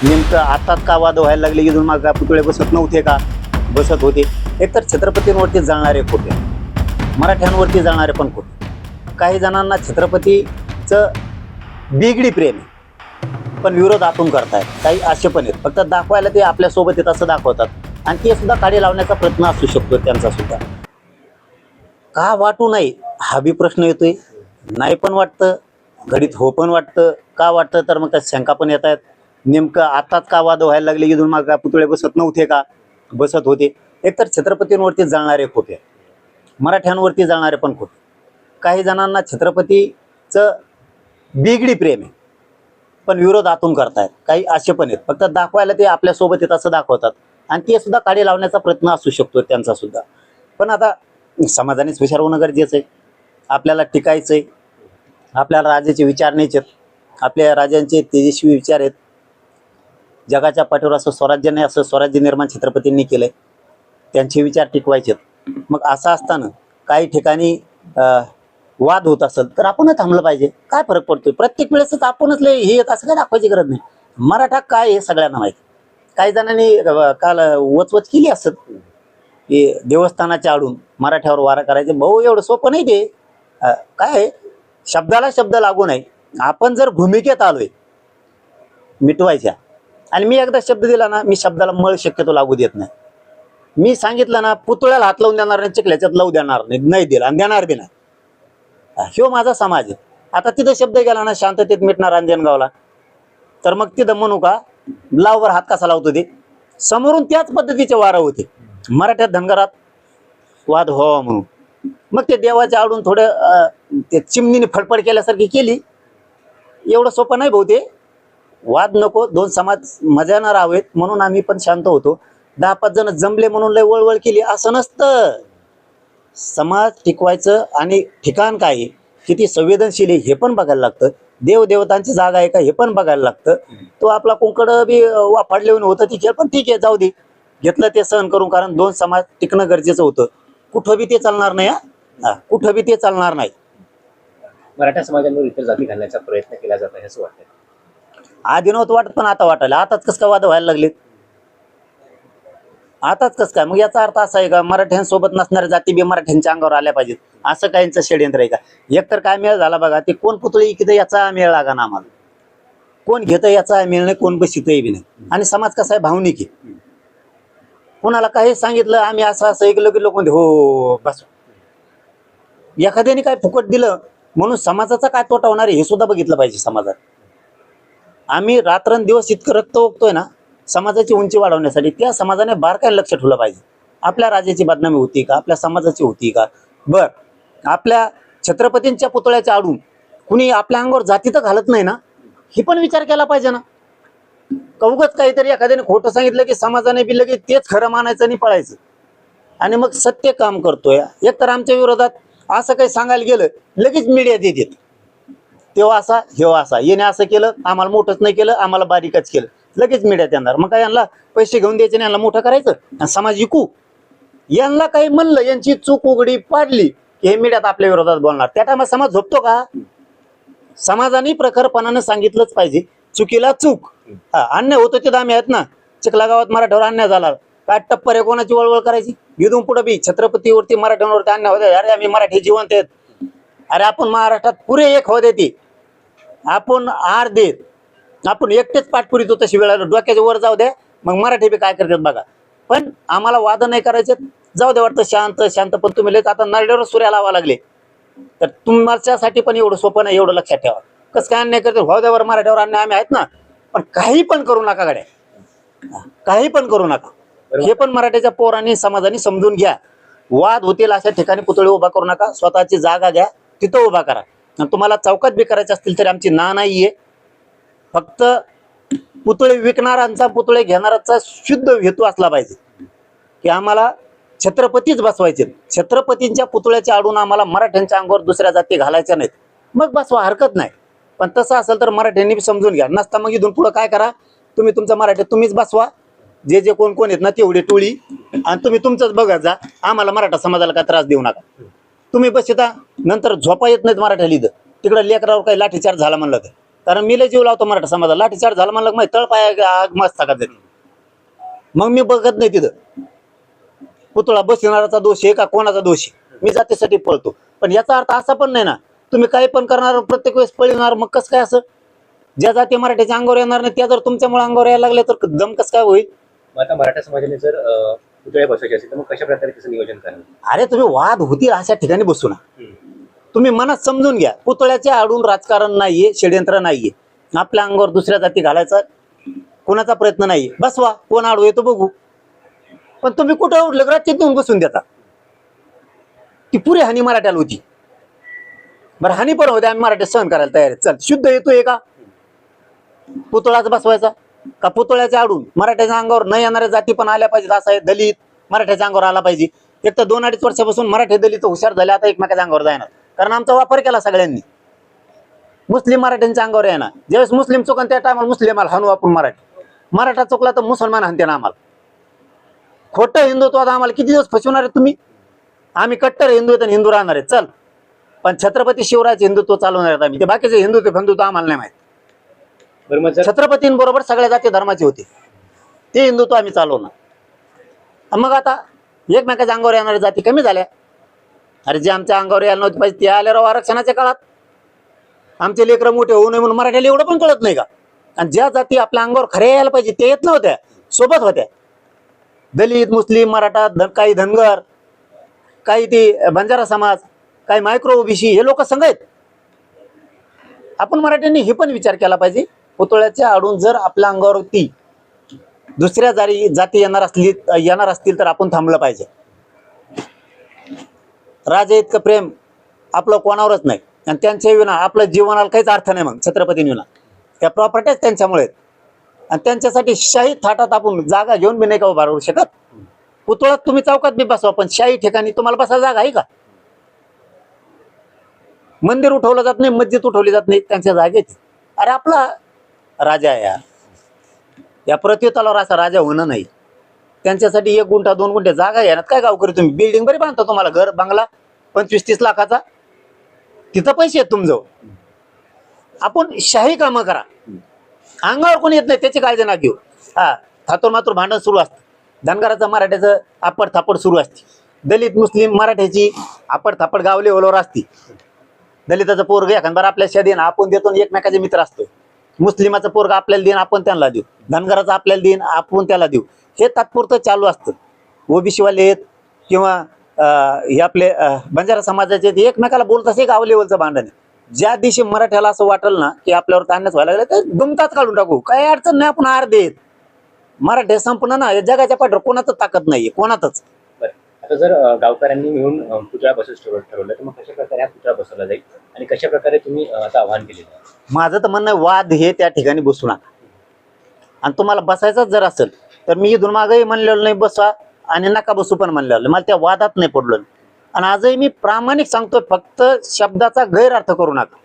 नेमकं आताच का वाद व्हायला लागले? इथून मग का पुतळे बसत नव्हते का? बसत होते. एकतर छत्रपतींवरती जळणारे खोटे, मराठ्यांवरती जळणारे पण खोटे. काही जणांना छत्रपतीचं बिगडी प्रेम आहे, पण विरोध आतून करतायत. काही असे पण आहेत, फक्त दाखवायला ते आपल्यासोबत येत असं दाखवतात आणि ते सुद्धा काडी लावण्याचा प्रयत्न असू शकतो त्यांचा सुद्धा. का वाटू नये हा बी प्रश्न येतोय. नाही पण वाटतं, घडीत हो पण वाटतं. का वाटतं तर मग त्या शंका पण येत आहेत. नेमकं आताच का वाद व्हायला लागले? इथून मग पुतळे बसत नव्हते का? बसत होते. एकतर छत्रपतींवरती जळणारे खोटे, मराठ्यांवरती जळणारे पण खोटे. काही जणांना छत्रपतीचं बिगडी प्रेम आहे, पण विरोध आतून करतायत. काही असे पण आहेत, फक्त दाखवायला ते आपल्यासोबत येत असं दाखवतात आणि ते सुद्धा काडी लावण्याचा प्रयत्न असू शकतो त्यांचा सुद्धा. पण आता समाजानेच हुशार होणं गरजेचं आहे. आपल्याला टिकायचं आहे. आपल्याला राजाचे विचार न्यायचे आहेत. आपल्या राजांचे तेजस्वी विचार आहेत. जगाच्या पाठीवर असं स्वराज्य नाही, असं स्वराज्य निर्माण छत्रपतींनी केलंय. त्यांचे विचार टिकवायचे. मग असं असताना काही ठिकाणी वाद होत असेल तर आपणच थांबलं पाहिजे. काय फरक पडतोय? प्रत्येक वेळेसच आपणच लय हे असं काय दाखवायची गरज नाही. मराठा काय हे सगळ्यांना माहिती. काही जणांनी काल वचवच केली असत की देवस्थानाच्या आडून मराठ्यावर वारा करायचे. भाऊ एवढं सोपं नाही ते. काय आहे, शब्दाला शब्द लागू नाही. आपण जर भूमिकेत आलोय मिटवायच्या, आणि मी एकदा शब्द दिला ना, मी शब्दाला मळ शक्यतो लागू देत नाही. मी सांगितलं ना, पुतळ्याला हात लावून देणार नाही, चिखल्याच्यात लावू देणार नाही, नाही दिला आणि देणार बी नाही. ह्यो माझा समाज आहे. आता तिथं शब्द गेला ना, शांततेत मिटणार अंजनगावला, तर मग तिथं म्हणू का लाववर हात कसा लावतो? ते समोरून त्याच पद्धतीचे वारा होते. मराठ्यात धनगरात वाद व्हावा म्हणून मग ते देवाच्या आडून थोडं ते चिमणीने फडफड केल्यासारखी केली. एवढं सोपं नाही भाऊ ते. वाद नको, दोन समाज मजानं राहावेत म्हणून आम्ही पण शांत होतो. 10-5 जण जमले म्हणून लय वळवळ केली असं नसतं. समाज टिकवायचं आणि ठिकाण काय आहे, किती संवेदनशील आहे हे पण बघायला लागतं. देवदेवतांची जागा आहे का हे पण बघायला लागतं. तो आपला कुंकड बी वाफाडले होतं ती खेळ, पण ठीक आहे जाऊ दे, घेतलं ते सहन करून. कारण दोन समाज टिकणं गरजेचं होतं. कुठं बी ते चालणार नाही. कुठं बी ते चालणार नाही. मराठा समाजावर इतर जाती घालण्याचा प्रयत्न केला जात आहे असं वाटतं. आधी नव्हतं वाटत, पण आता वाटायला. आताच कसं काय वाद व्हायला लागले? आताच कसं काय? मग याचा अर्थ असा आहे का मराठ्यांसोबत नसणाऱ्या जाती बी मराठ्यांच्या अंगावर आल्या पाहिजेत, असं काहींचं षडयंत्र आहे का? एकतर काय मेळ झाला बघा, ते कोण पुतळी इकडे याचा मेळ लागा ना आम्हाला. कोण घेतं याचा मेळ नाही, कोण बसितही बी नाही. आणि समाज कसा आहे, भावनिक आहे. कोणाला काही सांगितलं आम्ही असं असं ऐकलं की लोक म्हणते हो बस. एखाद्याने काय फुकट दिलं म्हणून समाजाचा काय तोटा होणार आहे हे सुद्धा बघितलं पाहिजे समाजात. आम्ही रात्रंदिवस इतकं रक्त ओकतोय ना समाजाची उंची वाढवण्यासाठी, त्या समाजाने बारकाईने लक्ष ठेवलं पाहिजे. आपल्या राजाची बदनामी होती का? आपल्या समाजाची होती का? बर, आपल्या छत्रपतींच्या पुतळ्याच्या आडून कुणी आपल्या अंगावर जाती तर घालत नाही ना, ही पण विचार केला पाहिजे ना. उगाच काहीतरी एखाद्याने खोटं सांगितलं की समाजाने बी लगेच तेच खरं मानायचं आणि पळायचं. आणि मग सत्य काम करतोय. एकतर आमच्या विरोधात असं काही सांगायला गेलं लगेच मीडियात येतात, तेव्हा असा हेव्हा असा, येणे असं केलं आम्हाला मोठंच नाही केलं, आम्हाला बारीकच केलं, लगेच मीडियात येणार. मग काय यांना पैसे घेऊन द्यायचे नाही, यांना मोठं करायचं आणि समाज विकू? यांना काही म्हणलं, यांची चूक उघडी पाडली की हे मीडियात आपल्या विरोधात बोलणार. त्या टायमात समाज झोपतो का? समाजाने प्रखरपणानं सांगितलंच पाहिजे, चुकीला चूक. अन्याय होतो ते आम्ही आहेत ना. चिखला गावात मराठ्यावर अन्याय झाला, काय टप्पर आहे कोणाची वळवळ करायची? इथून पुढे बी छत्रपतीवरती मराठ्यांवरती अन्याय होते. अरे आम्ही मराठी जिवंत आहेत. अरे आपण महाराष्ट्रात पुरे एक होते ते, आपण आर देत, आपण एकटेच पाठपुरीत होतो. तशी वेळा डोक्याच्या वर जाऊ द्या, मग मराठी बी काय करतात बघा. पण आम्हाला वाद नाही करायचे, जाऊ दे वाटतं शांत शांत. पण तुम्ही लेत आता नरड्यावर सूर्या लावा लागले, तर तुमच्यासाठी पण एवढं सोपं नाही. एवढं लक्षात ठेवा. कसं काय अन्याय करते? वाद्यावर मराठ्यावर अन्याय आम्ही आहेत ना. पण काही पण करू नका गड्या, काही पण करू नका. हे पण मराठ्याच्या पोरांनी समाजाने समजून घ्या. वाद होतील अशा ठिकाणी पुतळे उभा करू नका. स्वतःची जागा घ्या, तिथं उभा करा. आणि तुम्हाला चौकात बी करायचे असतील तरी आमची ना नाहीये. फक्त पुतळे विकणाऱ्यांचा, पुतळे घेणाऱ्याचा शुद्ध हेतू असला पाहिजे की आम्हाला छत्रपतीच बसवायचे. छत्रपतींच्या पुतळ्याच्या आडून आम्हाला मराठ्यांच्या अंगावर दुसऱ्या जाती घालायच्या नाहीत. मग बसवा, हरकत नाही. पण तसं असेल तर मराठ्यांनी बी समजून घ्या. नसता मग इथून पुढं काय करा, तुम्ही तुमच्या मराठ्यात तुम्हीच बसवा, जे जे कोण कोण आहेत ना तेवढी टोळी, आणि तुम्ही तुमचंच बघत जा. आम्हाला मराठा समाजाला काय त्रास देऊ नका. तुम्ही बस येता, नंतर झोपा येत नाहीत मराठ्याला इथं. तिकडं लेकरावर काही लाठीचार्ज झाला म्हणलं तर कारण मी लय जीव लावतो मराठा समाजाला. लाठीचार्ज झाला म्हणलं माहिती तळपाया मस्त टाकत जाते. मग मी बघत नाही तिथं पुतळा बसणाराचा दोष आहे का कोणाचा दोष आहे. मी जातीसाठी पळतो. पण याचा अर्थ असा पण नाही ना तुम्ही काही पण करणार प्रत्येक वेळेस पळणार. मग कसं काय असं? ज्या जाती मराठ्याच्या अंगावर येणार नाही त्या जर तुमच्यामुळे अंगावर यायला लागले तर दम कसं काय होईल? मग आता मराठा समाजाने जर पुतळे बसवायचे असेल तर मग कशा प्रकारे त्याचं नियोजन करणार? अरे तुम्ही वाद होतील अशा ठिकाणी बसू ना. तुम्ही मनात समजून घ्या पुतळ्याच्या आडून राजकारण नाहीये, षड्यंत्र नाहीये. आपल्या अंगावर दुसऱ्या जाती घालायचा कोणाचा प्रयत्न नाहीये. बसवा, कोण आडू येतो बघू. पण तुम्ही कुठं उठलं राज्यात नेऊन बसून देता. ती पुरी हानी मराठ्याला होती. बरं हानी पण होते, आम्ही मराठी सहन करायला तयार आहे. चल शुद्ध येतोय का पुतळाच बसवायचा का पुतळ्याच्या आडून मराठ्याच्या अंगावर न येणाऱ्या जाती पण आल्या पाहिजेत. असं आहे दलित मराठ्याच्या अंगावर आला पाहिजे. एक तर 2-2.5 वर्षापासून मराठी दलित हुशार झाले आता एकमेकाच्या अंगावर जाणार. कारण आमचा वापर केला सगळ्यांनी. मुस्लिम मराठ्यांच्या अंगावर येणार. ज्यावेळेस मुस्लिम चुकन त्या टायमाला मुस्लिमाला हाणू आपण मराठा चुकला तर मुसलमान हाणते ना आम्हाला. खोटं हिंदुत्वात आम्हाला किती दिवस फसवणार आहे तुम्ही? आम्ही कट्टर हिंदू आहेत आणि हिंदू राहणार आहे. चल पण छत्रपती शिवरायाचे हिंदुत्व चालवणार आहेत आम्ही. ते बाकीचे हिंदुत्व आम्हाला नाही माहित. बरं मग जर छत्रपतींबरोबर सगळ्या जाती धर्माचे होते ते हिंदुत्व आम्ही चालवणार. मग आता एकमेकाच्या अंगावर येणाऱ्या जाती कमी झाल्या. अरे जे आमच्या अंगावर यायला नव्हते पाहिजे ते आले राव आरक्षणाच्या काळात. आमचे लेकरं मोठे होऊ नये म्हणून मराठ्याला एवढं पण कळत नाही का? आणि ज्या जाती आपल्या अंगावर खऱ्या यायला पाहिजे ते येत नव्हत्या, सोबत होत्या. दलित मुस्लिम मराठा काही धनगर काही ते बंजारा समाज काही मायक्रो ओबीसी हे लोक संघ आहेत. आपण मराठ्यांनी हे पण विचार केला पाहिजे पुतळ्याच्या आडून जर आपल्या अंगावरती दुसऱ्या जाती येणार असतील तर आपण थांबलं पाहिजे. राजे इतकं प्रेम आपलं कोणावरच नाही आणि त्यांच्या विना आपलं जीवनाला काहीच अर्थ नाही. मग छत्रपतींनी विना त्या प्रॉपर्टीच त्यांच्यामुळे आहेत. आणि त्यांच्यासाठी शाही थाटात आपण जागा घेऊन बी नाही का उभा राहू शकत. पुतळ्यात तुम्ही चौकात बी बसवा पण शाही ठिकाणी तुम्हाला बसायला जागा आहे का? मंदिर उठवलं जात नाही, मस्जिद उठवली जात नाही त्यांच्या जागेत. अरे आपला राजा आहे या पृथ्वी तलावर असा राजा होणं नाही. त्यांच्यासाठी 1 गुंठा 2 गुंठे जागा घेण्यात काय गावकरी तुम्ही बिल्डिंग बरी बांधता. तुम्हाला घर बंगला 25-30 लाखाचा तिथं पैसे आहेत तुमजवळ. आपण शाही कामं करा. अंगावर कोणी येत नाही त्याची काळजी ना घेऊ. हा थातूर मातूर भांडण सुरू असतं. धनगराचं मराठ्याचं आपड थापड सुरू असते. दलित मुस्लिम मराठ्याची आपड थापड गाव लेवलवर असते. दलिताचं पोरग एखादं आपल्या देईन आपण देतो एकमेकाचे मित्र असतो. मुस्लिमाचं पोरग आपल्याला देईन आपण त्यांना देऊ. धनगराचं आपल्याला देईन आपण त्याला देऊ. हे तात्पुरतं चालू असतं. ओबीसी वाले आहेत किंवा हे आपले बंजारा समाजाचे एकमेकाला बोलत असे गाव लेवलचं भांडण आहे. ज्या दिवशी मराठ्याला असं वाटलं ना की आपल्यावर ताणच व्हायला लागलं तर दुमताच काढून टाकू. काही अडचण नाही, आपण अर्धे आहेत. मराठे संपणं ना या जगाच्या पाठीवर कोणाच ताकद नाहीये कोणातच. बरं आता जर गावकऱ्यांनी मिळून पुतळा बसवायचं ठरवलं तर मग कशा प्रकारे हा पुतळा बसवला जाईल आणि कशा प्रकारे तुम्ही आता आव्हान केलेलं आहे? माझं तर म्हणणं वाद हे त्या ठिकाणी बसू नका. आणि तुम्हाला बसायचंच जर असेल तर मी इथून मागही म्हणलेलं नाही बसा आणि नका बसू पण म्हणलेलं. मला त्या वादात नाही पडलो. आणि आजही मी प्रामाणिक सांगतोय फक्त शब्दाचा गैरअर्थ करू नका.